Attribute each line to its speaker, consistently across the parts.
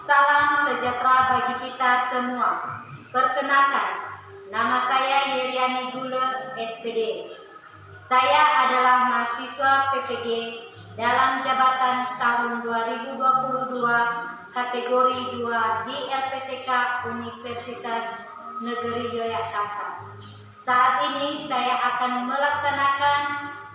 Speaker 1: Salam sejahtera bagi kita semua. Perkenalkan, nama saya Yeriani Gule, SPD. Saya adalah mahasiswa PPG dalam jabatan tahun 2022 kategori 2 di LPTK Universitas Negeri Yogyakarta. Saat ini saya akan melaksanakan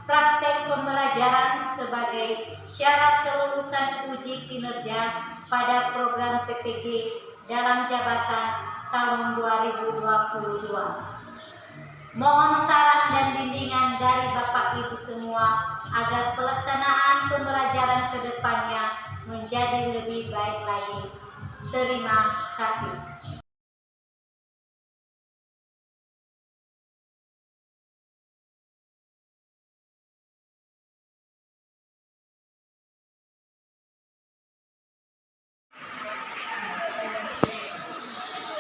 Speaker 1: praktek pembelajaran sebagai syarat kelulusan uji kinerja pada program PPG dalam jabatan tahun 2022. Mohon saran dan bimbingan dari Bapak Ibu semua agar pelaksanaan pembelajaran ke depannya menjadi lebih baik lagi. Terima kasih.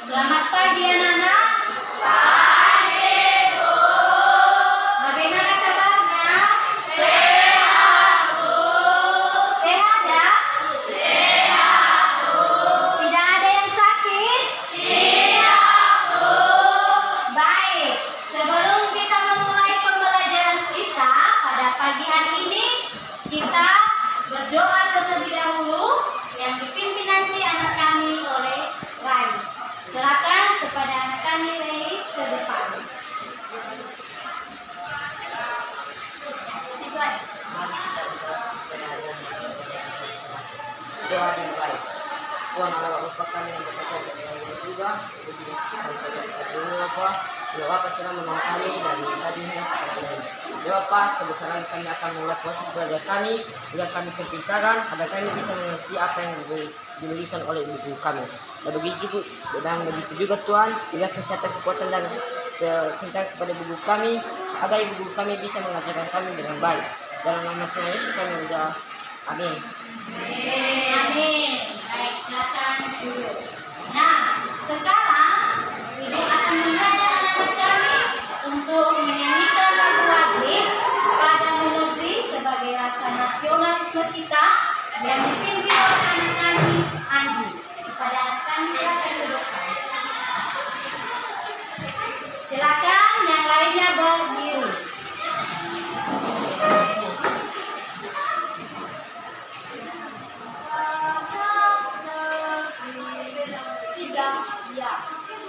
Speaker 1: Selamat pagi anak-anak. Pagi, Bu. Bagaimana kabarnya? Sehat, Bu. Sehat ya? Sehat, Bu. Tidak ada yang sakit? Tidak, Bu. Baik, sebelum kita memulai pembelajaran kita pada pagi hari ini, kita berdoa terlebih dahulu yang dipimpin nanti anak kami oleh Rai. Silakan kepada anak kami Reis ke depan.
Speaker 2: Doa dimulai. Tuhan Allah Bapa kami yang berkata di surga, dulu Bapa, doa Bapa telah menolong kami dari tadi hingga sekarang. Ya Bapa, sebesar kami akan mulai proses belajar kami, agar kami kepintaran, agar kami bisa mengerti apa yang diberikan oleh ibu kami. Dan begitu juga Tuhan, bila kesehatan, kekuatan dan kecintaan kepada ibu kami, agar ibu kami bisa mengajarkan kami dengan baik. Dalam nama Tuhan Yesus kami berdoa. Amin.
Speaker 1: Amin. Baik, silakan duduk. Nah, sekarang Ibu akan mengajak anak-anak kami untuk menyanyikan lagu wajib pada negeri sebagai rasa nasionalisme kita yang dipimpin oleh anak kami Andi. Kepada anak kami silakan duduk. Silakan yang lainnya berdiri.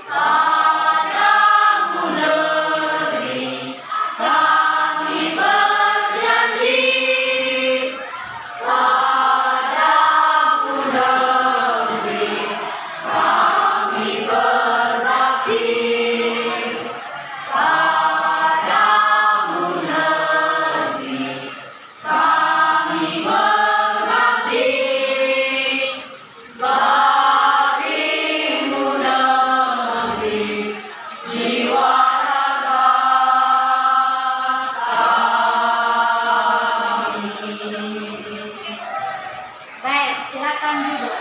Speaker 1: Padamu negeri kami berjanji, padamu negeri kami berbakti, padamu negeri kami mengabdi. Silakan duduk.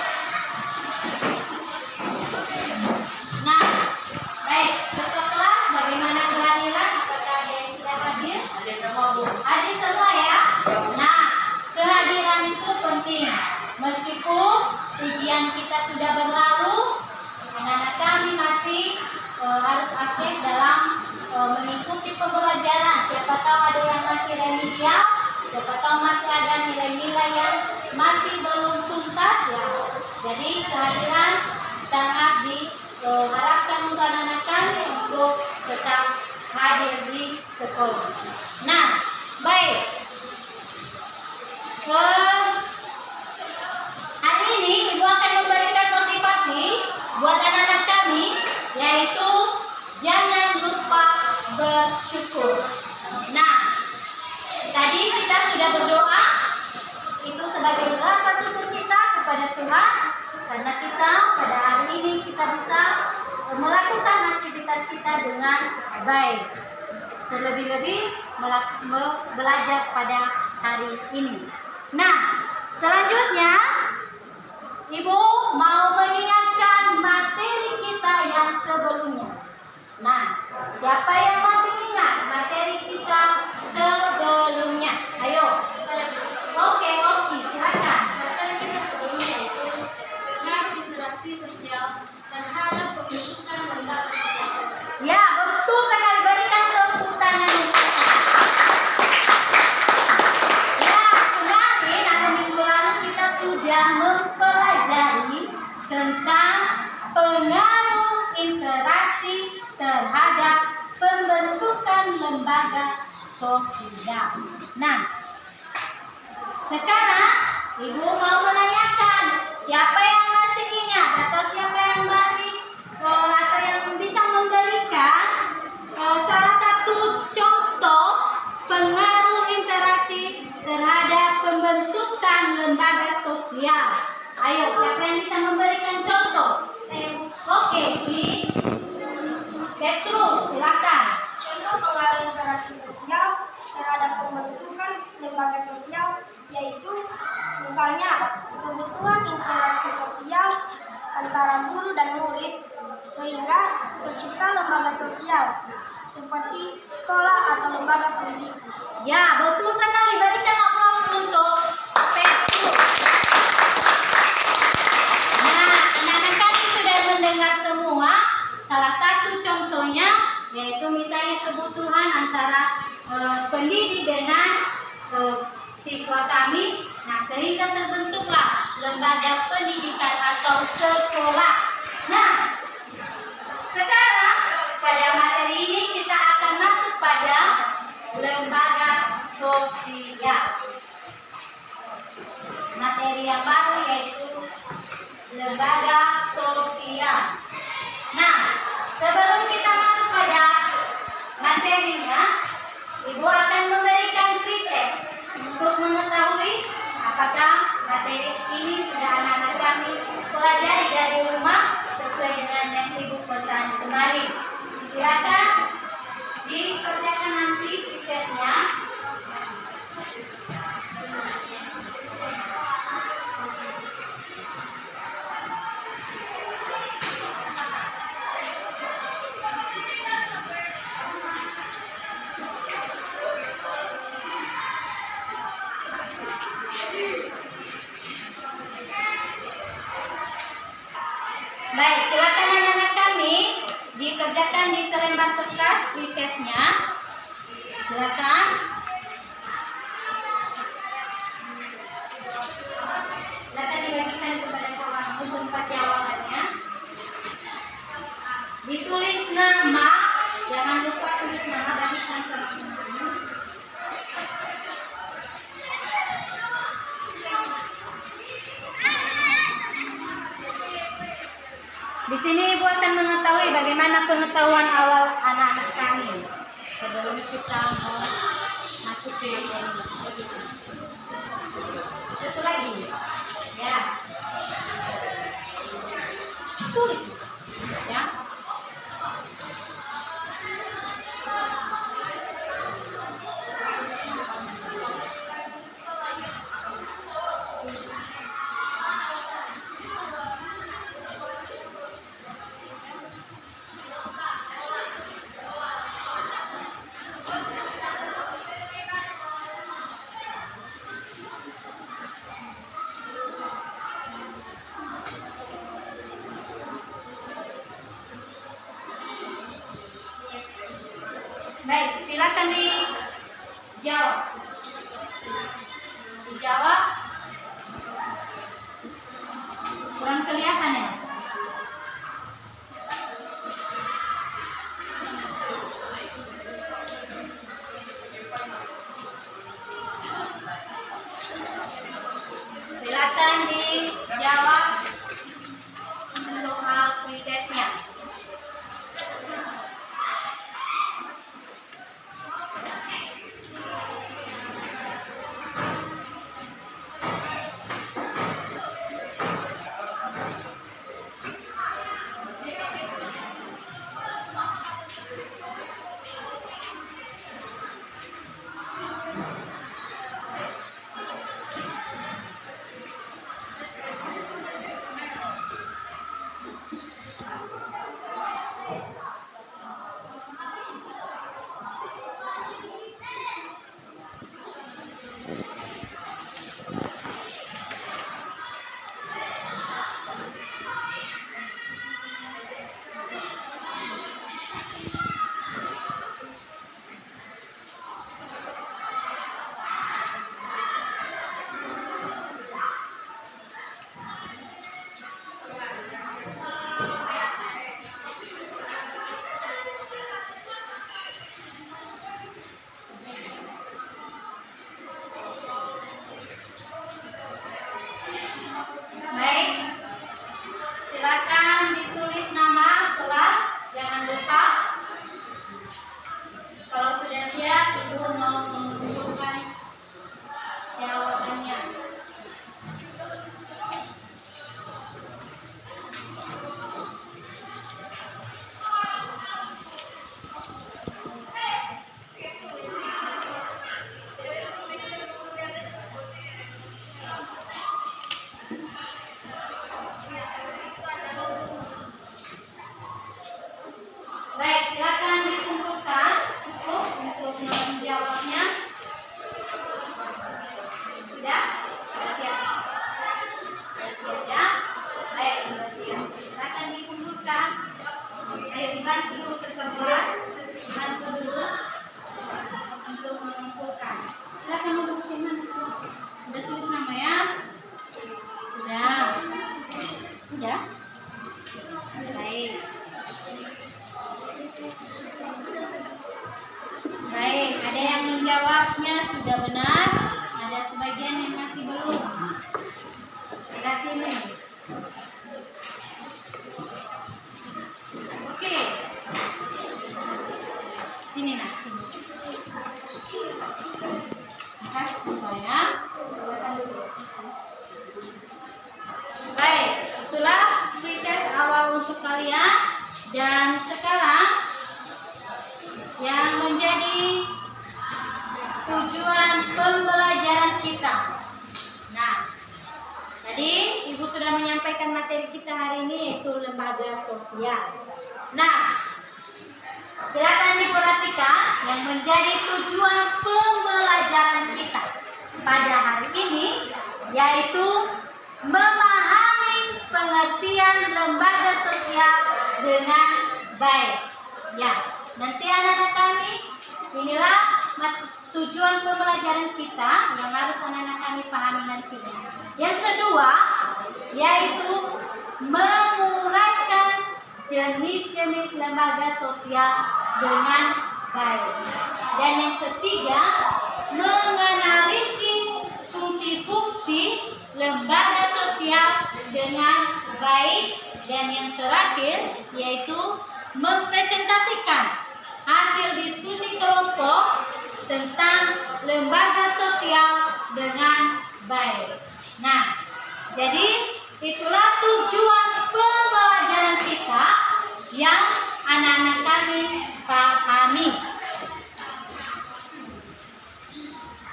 Speaker 1: Nah, baik, ketua kelas bagaimana kehadiran? Apakah ada yang tidak hadir?
Speaker 2: Hadir semua, Bu.
Speaker 1: Hadir semua ya? Nah, kehadiran itu penting. Meskipun ujian kita sudah berlalu, anak-anak kami masih harus aktif dalam mengikuti pembelajaran. Siapa tahu ada yang masih remedial, siapa tahu masih ada nilai-nilai yang masih belum tuntas ya. Jadi kehadiran sangat diharapkan untuk anak-anak kami untuk tetap hadir di sekolah. Nah, baik. Hari ini Ibu akan memberikan motivasi buat anak-anak kami, yaitu jangan lupa bersyukur. Nah, tadi kita sudah berdoa, itu sebagai rasa syukur kita kepada Tuhan, karena kita pada hari ini kita bisa melakukan aktivitas kita dengan baik. Terlebih-lebih belajar pada hari ini. Nah, selanjutnya Ibu mau mengingatkan materi kita yang sebelumnya. Nah, siapa yang masih ingat materi kita sebelumnya? Ayo. Oke, silakan. Materi kita sebelumnya itu tentang pengaruh interaksi terhadap pembentukan lembaga sosial. Nah, sekarang Ibu mau menanyakan siapa yang masih ingat atau siapa yang masih atau yang bisa memberikan salah satu contoh pengaruh interaksi terhadap pembentukan lembaga sosial. Ayo, siapa yang bisa memberikan contoh? Oke, si Petrus, silakan.
Speaker 3: Contoh pengaruh interaksi sosial terhadap pembentukan lembaga sosial yaitu misalnya kebutuhan interaksi sosial antara guru dan murid sehingga tercipta lembaga sosial seperti sekolah atau lembaga pendidikan.
Speaker 1: Ya, betul sekali. Berikan aplaus untuk Petrus. Nah, anak-anak kami sudah mendengar semua. Salah satu contohnya yaitu misalnya kebutuhan antara pendidik dengan siswa kami. Nah, sehingga terbentuklah lembaga pendidikan atau sekolah. Nah, sekarang pada materi ini kita akan masuk pada lembaga sosial. Materi yang baru yaitu lembaga sosial. Nah, sebelum kita masuk pada materinya, Ibu akan memberikan pretest untuk mengetahui apakah materi ini sudah anak-anak kami pelajari dari rumah sesuai dengan yang Ibu pesan kemarin. Silakan dikerjakan nanti pretestnya. Baik, silakan anak-anak kami dikerjakan di selembar kertas pretestnya. Silakan. Silakan dibagikan kepada kawan untuk jawabannya. Ditulis nama, jangan lupa tulis nama, bagikan sama teman-teman. Di sini Ibu akan mengetahui bagaimana pengetahuan awal anak-anak kami sebelum kita mau masuk ke materi. Satu lagi, ya. Tulis, ya. Baik, silakan dijawab. Dijawab. Kurang kelihatan ya? Silakan dijawab soal pretestnya. dibantu dulu ke kelas, dibantu dulu untuk mengumpulkan. Silakan Bu Siman. Udah tulis nama ya? Sudah. Sudah. Baik. Baik, ada yang menjawabnya sudah benar, ada sebagian yang masih belum. Sebelah sini. Oke. Sini nak, sini. Makasih saya. Baik, itulah pretest awal untuk kalian. Dan sekarang yang menjadi tujuan pembelajaran kita. Nah, tadi Ibu sudah menyampaikan materi kita hari ini, yaitu lembaga sosial. Nah, silakan diperhatikan yang menjadi tujuan pembelajaran kita pada hari ini, yaitu memahami pengertian lembaga sosial dengan baik. Ya, nanti anak-anak kami, inilah tujuan pembelajaran kita yang harus anak-anak kami pahami nantinya. Yang kedua, yaitu menguraikan jenis-jenis lembaga sosial dengan baik. Dan yang ketiga, menganalisis fungsi-fungsi lembaga sosial dengan baik. Dan yang terakhir, yaitu mempresentasikan hasil diskusi kelompok tentang lembaga sosial dengan baik. Nah, jadi itulah tujuan pembelajaran kita yang anak-anak kami pahami.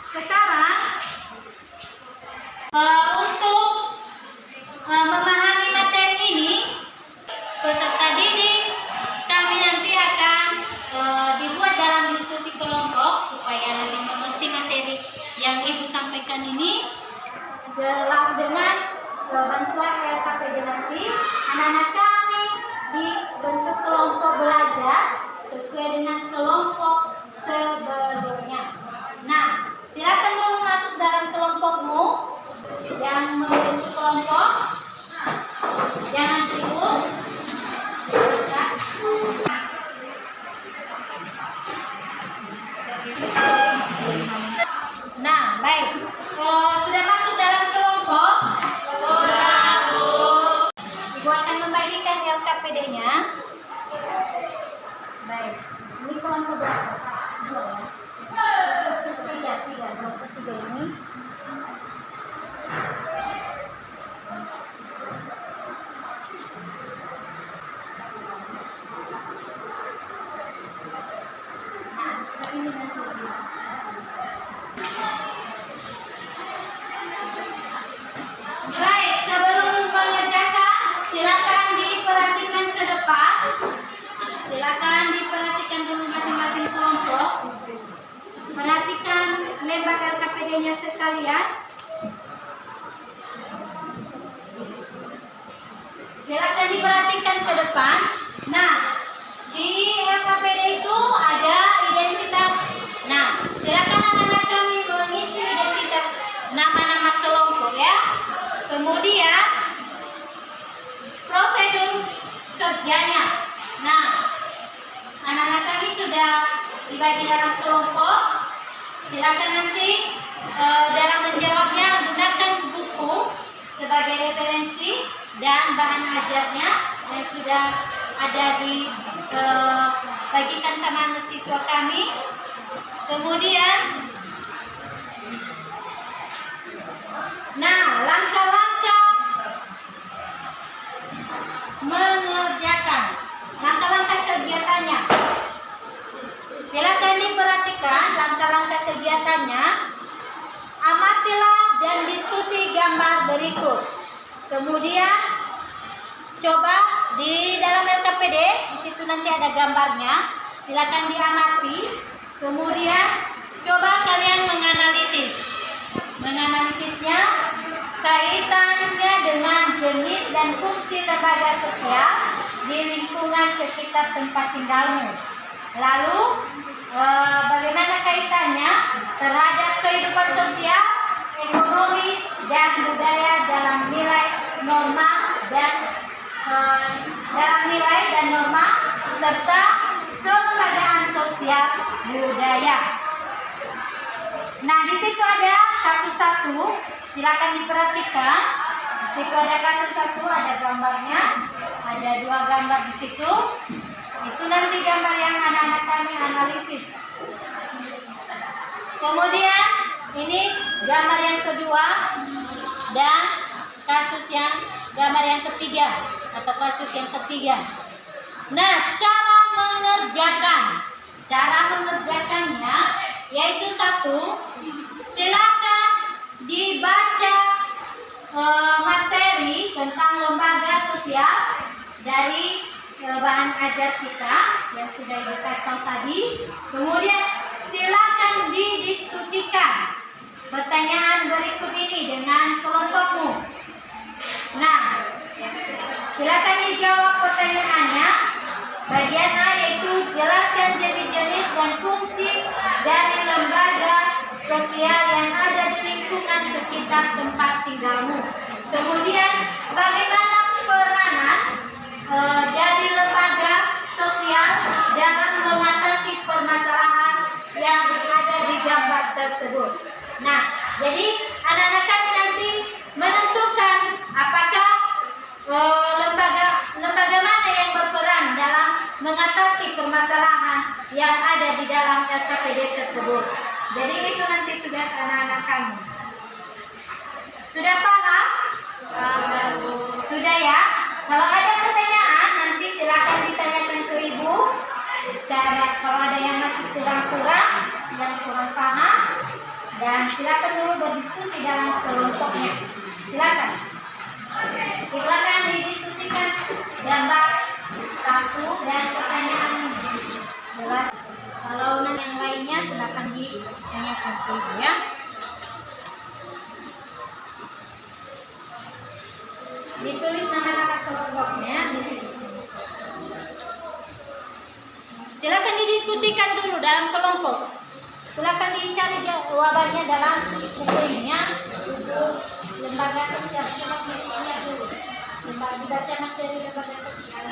Speaker 1: Sekarang untuk memahami materi ini, peserta didik kami nanti akan dibuat dalam diskusi kelompok supaya lebih mengerti materi yang Ibu sampaikan ini. Dengan bantuan LKPD nanti, anak-anak kami dibentuk kelompok belajar sesuai dengan kelompok sebelumnya. Nah, silakan dulu masuk dalam kelompokmu yang membentuk kelompok. Jangan sibuk. Nah, baik. Sudah masuk dalam kelompok? Sudah, Bu. Ibu akan membagikan LKPD-nya. Baik. Ini kelompok berapa? Dua ya? Tiga. Kelompok tiga ini. Baik, sebelum mengerjakan, silakan diperhatikan ke depan. Silakan diperhatikan dulu masing-masing kelompok. Perhatikan lembar LKPD-nya sekalian. Silakan diperhatikan ke depan. Nah, di LKPD itu ada identitas. Nah, silakan anak-anak kami mengisi identitas nama-nama kelompok ya. Kemudian prosedur kerjanya. Nah, anak-anak kami sudah dibagi dalam kelompok. Silakan nanti dalam menjawabnya gunakan buku sebagai referensi dan bahan ajarnya yang sudah ada dibagikan sama siswa kami. Kemudian, nah, langkah-langkah mengerjakan, langkah-langkah kegiatannya. Silakan diperhatikan langkah-langkah kegiatannya. Amatilah dan diskusi gambar berikut. Kemudian coba di dalam LKPD, di situ nanti ada gambarnya. Silakan diamati. Kemudian coba kalian menganalisisnya, kaitannya dengan jenis dan fungsi lembaga sosial di lingkungan sekitar tempat tinggalmu. Lalu, bagaimana kaitannya terhadap kehidupan sosial, ekonomi, dan budaya dalam nilai norma serta kelembagaan sosial budaya. Nah, di situ ada kasus 1, silakan diperhatikan. Di situ ada kasus 1, ada gambarnya, ada 2 gambar di situ. Itu nanti gambar yang anak-anak kami analisis. Kemudian ini gambar yang kedua dan gambar yang ketiga atau kasus yang ketiga. Nah, cara mengerjakannya yaitu 1, silakan dibaca materi tentang lembaga sosial dari bahan ajar kita yang sudah Ibu kasih tahu tadi. Kemudian silakan didiskusikan pertanyaan berikut ini dengan kelompokmu. Nah, silakan dijawab pertanyaannya. Bagian A yaitu jelaskan jenis-jenis dan fungsi dari lembaga sosial yang ada di lingkungan sekitar tempat tinggalmu. Kemudian bagaimana peranan dari lembaga sosial dalam mengatasi permasalahan yang ada di gambar tersebut. Nah, jadi anak-anak kami nanti menentukan apakah lembaga mana yang berperan dalam mengatasi permasalahan yang ada di dalam LKPD tersebut. Jadi itu nanti tugas anak-anak kami. Sudah paham? Sudah ya? Kalau ada pertanyaan nanti silakan ditanyakan ke Ibu. Kalau ada yang masih kurang paham, dan silakan dulu berdiskusi dalam kelompoknya. Silakan didiskusikan gambar 1 dan pertanyaan jelas. Kalau yang lainnya silakan ditanyakan ke Ibu ya. Ditulis nama-nama kelompoknya. Silakan didiskusikan dulu dalam kelompok. Silakan dicari jawabannya dalam buku ini ya. Buku lembaga sosial. Coba lihat dulu. Dibaca materi lembaga sosial.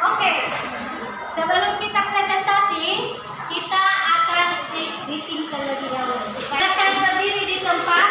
Speaker 1: Oke, sebelum kita presentasi, kita akan meeting terlebih dahulu. Silakan berdiri di tempat.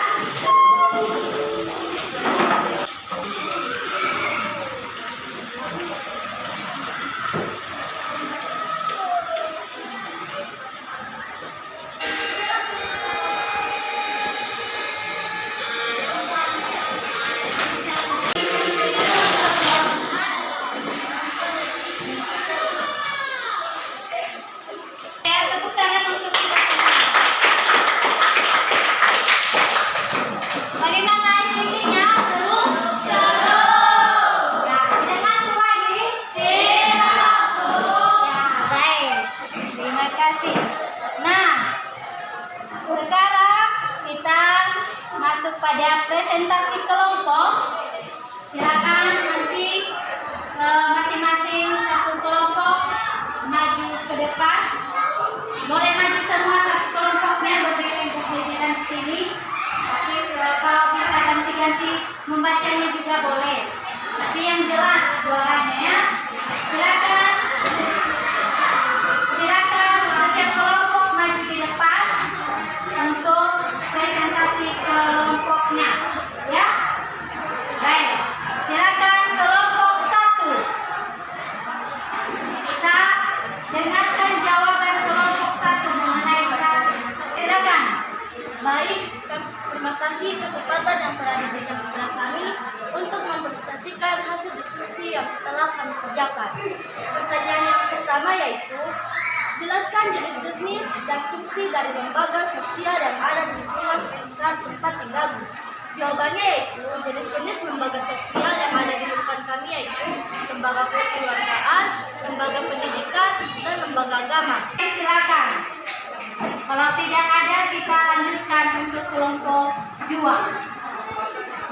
Speaker 1: Tepuk tangan untuk kita. Bagaimana meetingnya? Seru? Ya, tidak ngantuk lagi? Tidak. Ya, baik. Terima kasih. Nah, sekarang kita masuk pada presentasi kelompok. Silakan nanti masing-masing satu kelompok maju ke depan. Boleh maju semua satu kelompoknya. membacanya juga boleh. Tapi yang jelas suaranya ya. Silakan setiap kelompok maju di depan untuk presentasi kelompoknya. Ya. Baik, silakan kelompok 1. Kita dengarkan jawaban kelompok 1 mengenai silakan.
Speaker 4: Baik, terima kasih kesempatan yang telah diberikan kepada kami untuk mempresentasikan hasil diskusi yang telah kami kerjakan. Pertanyaan yang pertama yaitu, jelaskan jenis-jenis dan fungsi dari lembaga sosial yang ada di lingkungan sekitar tempat tinggalmu. Jawabannya yaitu, jenis-jenis lembaga sosial yang ada di lingkungan kami yaitu lembaga kekeluargaan, lembaga pendidikan, dan lembaga agama.
Speaker 1: Silakan. Kalau tidak ada, kita lanjutkan untuk kelompok 2.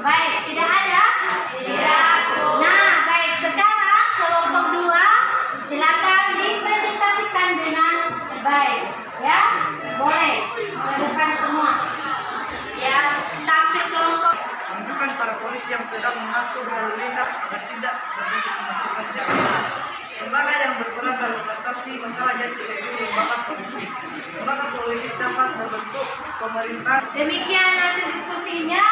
Speaker 1: Baik, tidak ada? Tidak. Nah, baik. Sekarang kelompok 2, silakan dipresentasikan dengan baik. Ya, boleh. Ke depan semua. Ya, tampil kelompok.
Speaker 5: Menunjukkan para polisi yang sedang mengatur lalu lintas agar tidak terjadi kemacetan jalan. Lembaga yang berperan dalam mengatasi masalah yaitu lembaga politik. Lembaga politik dapat membentuk pemerintah.
Speaker 1: Demikian hasil diskusinya.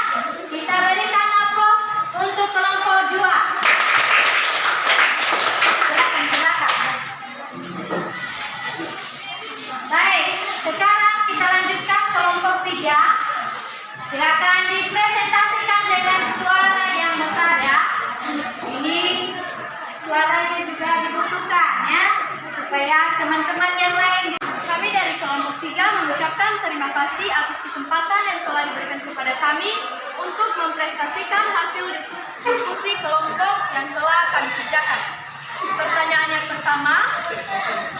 Speaker 1: Kita berikan aplaus untuk kelompok 2. Silakan. Baik, sekarang kita lanjutkan kelompok 3. Silakan dipresentasikan dengan suara yang besar ya. Ini suaranya juga dibutuhkan ya, supaya teman-teman yang lain.
Speaker 4: Kami dari kelompok 3 mengucapkan terima kasih atas kesempatan yang telah diberikan kepada kami untuk mempresentasikan hasil diskusi kelompok yang telah kami kerjakan. Pertanyaan yang pertama,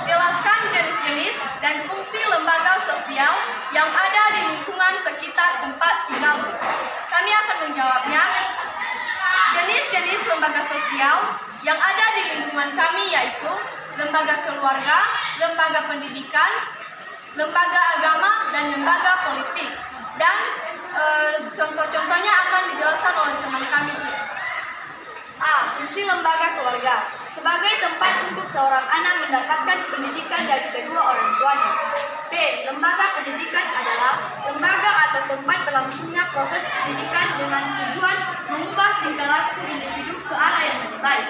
Speaker 4: jelaskan jenis-jenis dan fungsi lembaga sosial yang ada di lingkungan sekitar tempat tinggalmu. Kami akan menjawabnya. Jenis-jenis lembaga sosial yang ada di lingkungan kami yaitu lembaga keluarga, lembaga pendidikan, lembaga agama, dan lembaga politik. Dan contoh-contohnya akan dijelaskan oleh teman kami. A. Fungsi lembaga keluarga sebagai tempat untuk seorang anak mendapatkan pendidikan dari kedua orang tuanya. B. Lembaga pendidikan adalah lembaga atau tempat berlangsungnya proses pendidikan dengan tujuan mengubah tingkah laku individu ke arah yang lebih baik.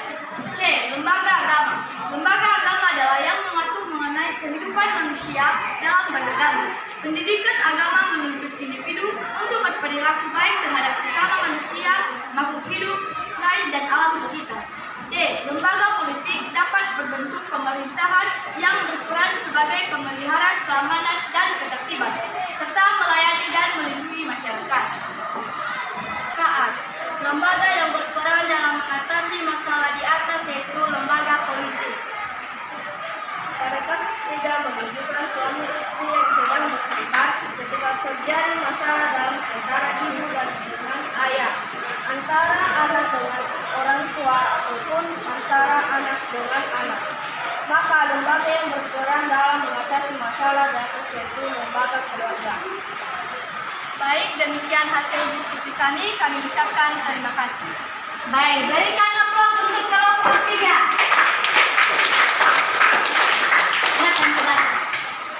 Speaker 4: C. Lembaga agama. Lembaga agama adalah yang mengatur mengenai kehidupan manusia dalam beragama. Pendidikan agama menuntut individu untuk berperilaku baik terhadap sesama manusia, makhluk hidup lain, dan alam sekitar. D. Lembaga politik dapat berbentuk pemerintahan yang berperan sebagai pemelihara keamanan dan ketertiban, serta melayani dan melindungi masyarakat. Saat lembaga yang berperan dalam mengatasi masalah di atas yaitu lembaga politik. Pada kasus 3 menunjukkan suami istri yang sedang bertengkar ketika terjadi masalah dalam antara ibu dan dengan ayah, antara anak dengan orang tua ataupun antara anak dengan anak. Maka lembaga yang berperan dalam mengatasi masalah di atas yaitu lembaga keluarga. Baik, demikian hasil diskusi kami ucapkan terima kasih.
Speaker 1: Baik, berikan aplaus untuk kelompok 3.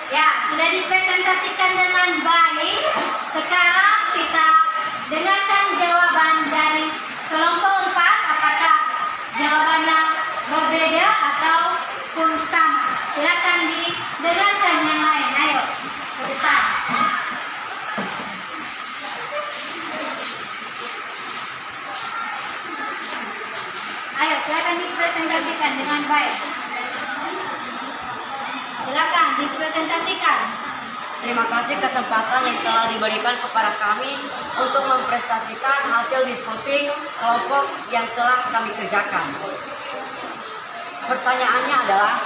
Speaker 1: Ya, sudah dipresentasikan dengan baik. Sekarang kita dengarkan jawaban dari kelompok 4. Apakah jawabannya berbeda ataupun sama? Silakan didengarkan yang lain. Ayo, ke depan. Ayo, silakan dipresentasikan dengan baik. Silakan dipresentasikan.
Speaker 2: Terima kasih kesempatan yang telah diberikan kepada kami untuk mempresentasikan hasil diskusi kelompok yang telah kami kerjakan. Pertanyaannya adalah,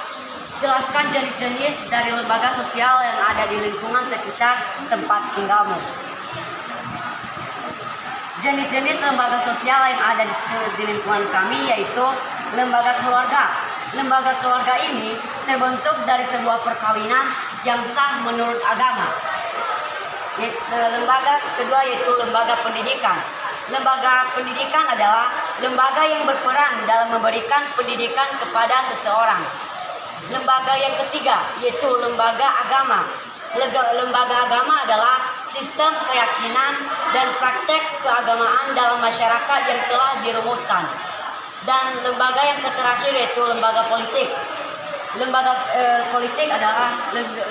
Speaker 2: jelaskan jenis-jenis dari lembaga sosial yang ada di lingkungan sekitar tempat tinggalmu. Jenis-jenis lembaga sosial yang ada di lingkungan kami yaitu lembaga keluarga. Lembaga keluarga ini terbentuk dari sebuah perkawinan yang sah menurut agama. Lembaga kedua yaitu lembaga pendidikan.
Speaker 6: lembaga pendidikan adalah lembaga yang berperan dalam memberikan pendidikan kepada seseorang. Lembaga yang ketiga yaitu lembaga agama. Lembaga agama adalah sistem keyakinan dan praktek keagamaan dalam masyarakat yang telah dirumuskan. Dan lembaga yang terakhir yaitu lembaga politik. Lembaga politik adalah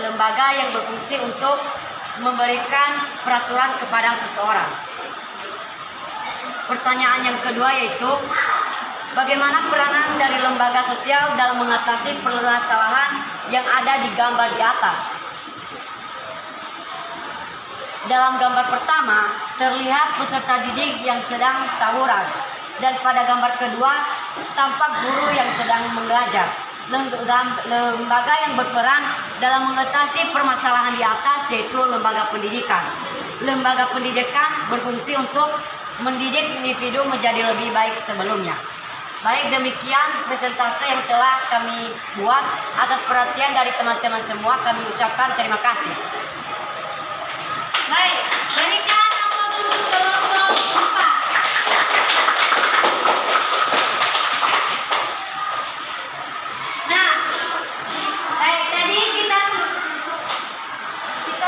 Speaker 6: lembaga yang berfungsi untuk memberikan peraturan kepada seseorang. Pertanyaan yang kedua yaitu bagaimana peranan dari lembaga sosial dalam mengatasi permasalahan yang ada di gambar di atas? Dalam gambar pertama terlihat peserta didik yang sedang tawuran, dan pada gambar kedua tampak guru yang sedang mengajar. Lembaga yang berperan dalam mengatasi permasalahan di atas yaitu lembaga pendidikan. Lembaga pendidikan berfungsi untuk mendidik individu menjadi lebih baik sebelumnya. Baik, demikian presentasi yang telah kami buat. Atas perhatian dari teman-teman semua kami ucapkan terima kasih.
Speaker 1: Baik, berikan aplaus untuk kelompok 4. Nah, baik, tadi kita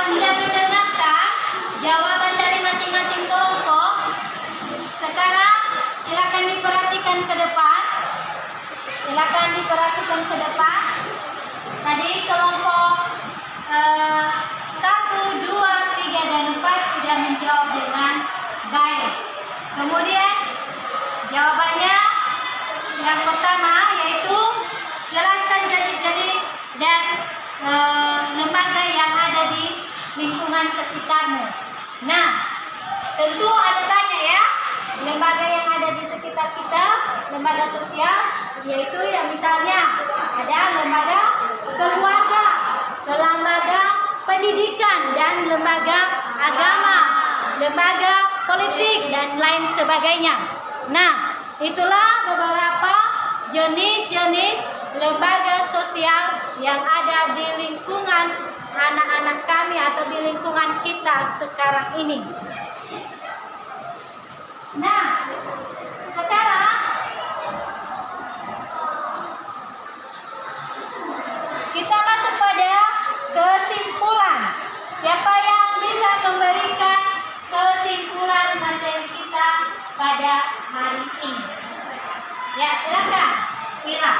Speaker 1: sudah mendengarkan jawaban dari masing-masing kelompok. Sekarang silakan diperhatikan ke depan. Tadi kelompok 1, 2, 3, dan 4 sudah menjawab dengan baik. Kemudian jawabannya yang pertama yaitu jelaskan jenis-jenis dan lembaga yang ada di lingkungan sekitarmu. Nah, tentu ada banyak ya lembaga yang ada di sekitar kita, lembaga sosial, yaitu yang misalnya ada lembaga keluarga, lembaga pendidikan, dan lembaga agama, lembaga politik, dan lain sebagainya. Nah, itulah beberapa jenis-jenis lembaga sosial yang ada di lingkungan anak-anak kami atau di lingkungan kita sekarang ini. Nah, sekarang kita masuk pada kesimpulan. Siapa yang bisa memberikan kesimpulan materi kita pada hari ini? Ya, silakan. Ira.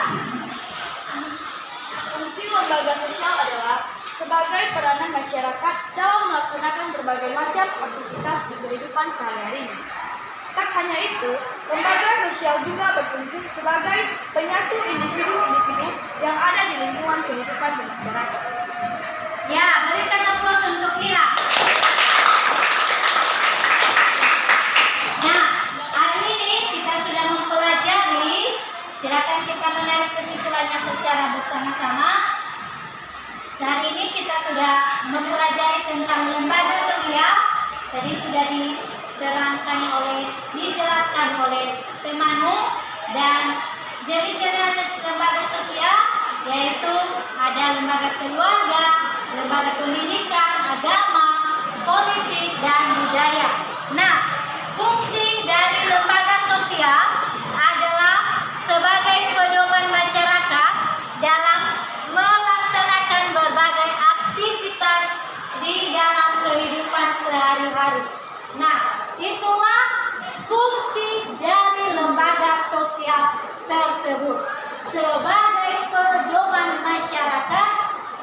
Speaker 4: Fungsi lembaga sosial adalah sebagai peranan masyarakat dalam melaksanakan berbagai macam aktivitas di kehidupan sehari-hari. Tak hanya itu, lembaga sosial juga berfungsi sebagai penyatu individu-individu yang ada di lingkungan kehidupan bermasyarakat.
Speaker 1: Ya, berikan aplaus untuk Ira. Nah, hari ini kita sudah mempelajari, silakan kita menarik kesimpulannya secara bersama-sama. Hari ini kita sudah mempelajari tentang lembaga sosial. Tadi sudah dijelaskan oleh Temanu, dan jenis-jenis lembaga sosial yaitu ada lembaga keluarga, lembaga pendidikan, agama, politik, dan budaya. Nah, fungsi dari lembaga sosial adalah sebagai pedoman masyarakat dalam melaksanakan berbagai aktivitas di dalam kehidupan sehari-hari. Nah, itulah fungsi dari lembaga sosial tersebut sebagai pedoman masyarakat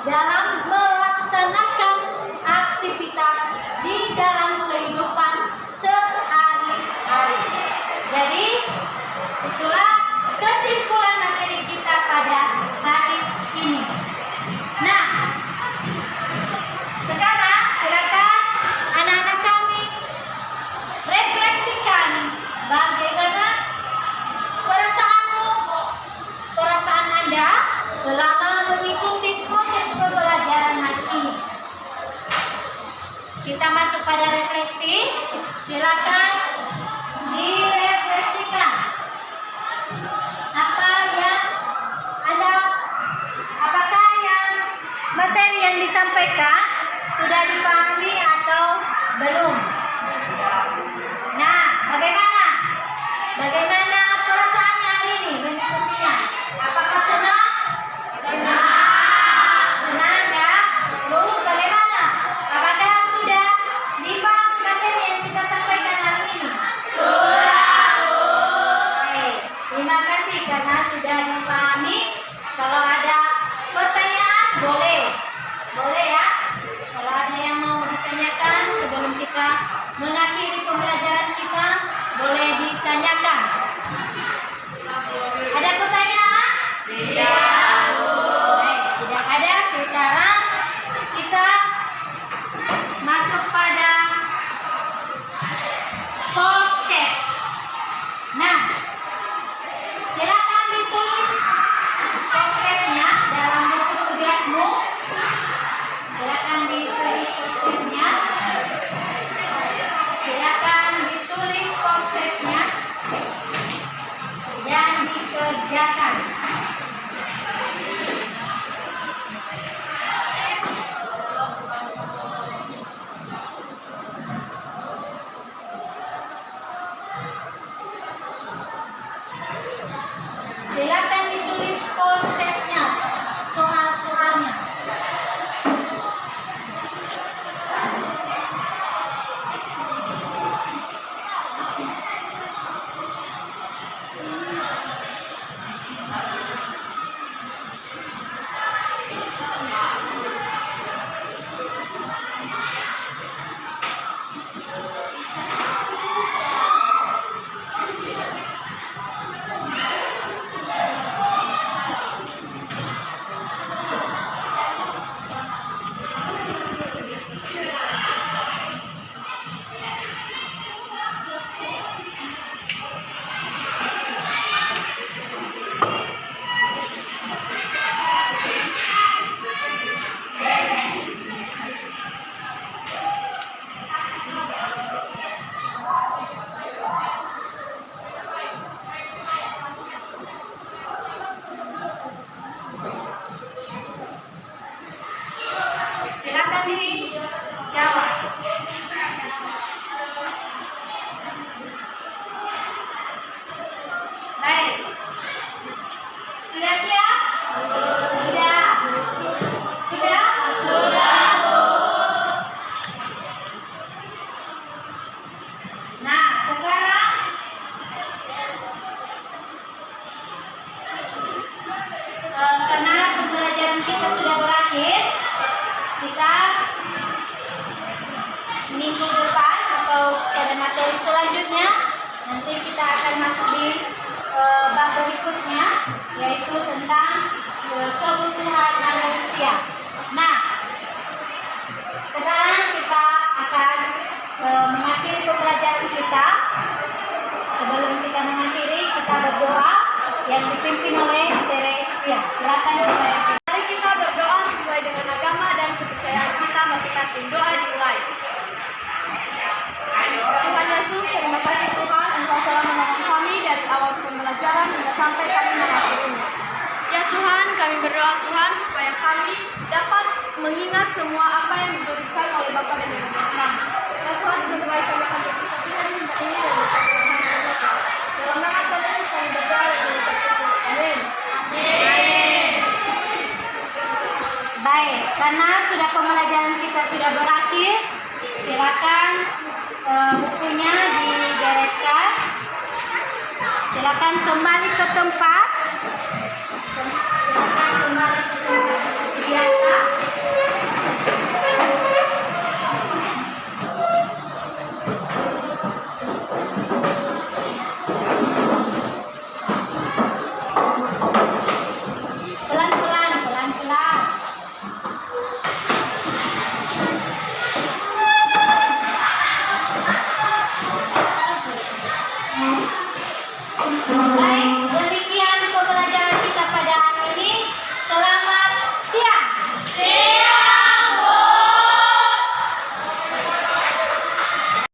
Speaker 1: dalam melaksanakan aktivitas di dalam kehidupan sehari-hari. Jadi, itulah kesimpulan materi kita pada hari ini. Nah, sekarang silakan anak-anak kami refleksikan bagaimana perasaan Anda selama mengikuti proses pembelajaran hari ini. Kita masuk pada refleksi. Silakan direfleksikan. Apakah yang materi yang disampaikan sudah dipahami atau belum? Nah, Bagaimana? Bagaimana perasaannya hari ini mengikutinya? Apakah senang? Senang ya? Terus bagaimana? Apakah sudah dipahami materi yang kita sampaikan hari ini? Baik, terima kasih karena sudah dipahami. Kalau ada pertanyaan boleh ya. Kalau ada yang mau ditanyakan sebelum kita mengakhiri pembelajaran kita, boleh ditanyakan. Ada pertanyaan? Baik, tidak ada. Sekarang kita masuk pada podcast. Nah, silakan ditulis podcastnya dalam buku tugasmu. Silakan ditulis podcastnya. Silakan ditulis podcastnya dan dikerjakan. Silakan ditulis podcastnya, soal-soalnya. Silakan dijawab. Baik. Sudah siap? Sudah. Sudah? Nah, sekarang karena pembelajaran kita sudah berakhir, kita minggu depan atau pada materi selanjutnya nanti kita akan masuk di bab berikutnya, yaitu tentang kebutuhan manusia. Nah, sekarang kita akan mengakhiri pembelajaran kita. Sebelum kita mengakhiri, kita berdoa yang dipimpin oleh Teresia. Silakan Teresia.
Speaker 4: Mari kita berdoa sesuai dengan agama dan kepercayaan kita masing-masing. Doa dimulai. Tuhan Yesus, terima kasih Tuhan, Engkau telah menolong kami dari awal pembelajaran hingga sampai kami mengakhirinya. Ya Tuhan, kami berdoa Tuhan supaya kami dapat mengingat semua apa yang diberikan oleh Bapa dan Ibu kami. Ya Tuhan, berdoa kami akan berkata hari ini dan dalam nama Tuhan Yesus kami berdoa dan mengucap syukur. Amin.
Speaker 1: Baik, karena sudah pembelajaran kita sudah berakhir, silakan bukunya dibereskan. Silakan kembali ke tempat. Silakan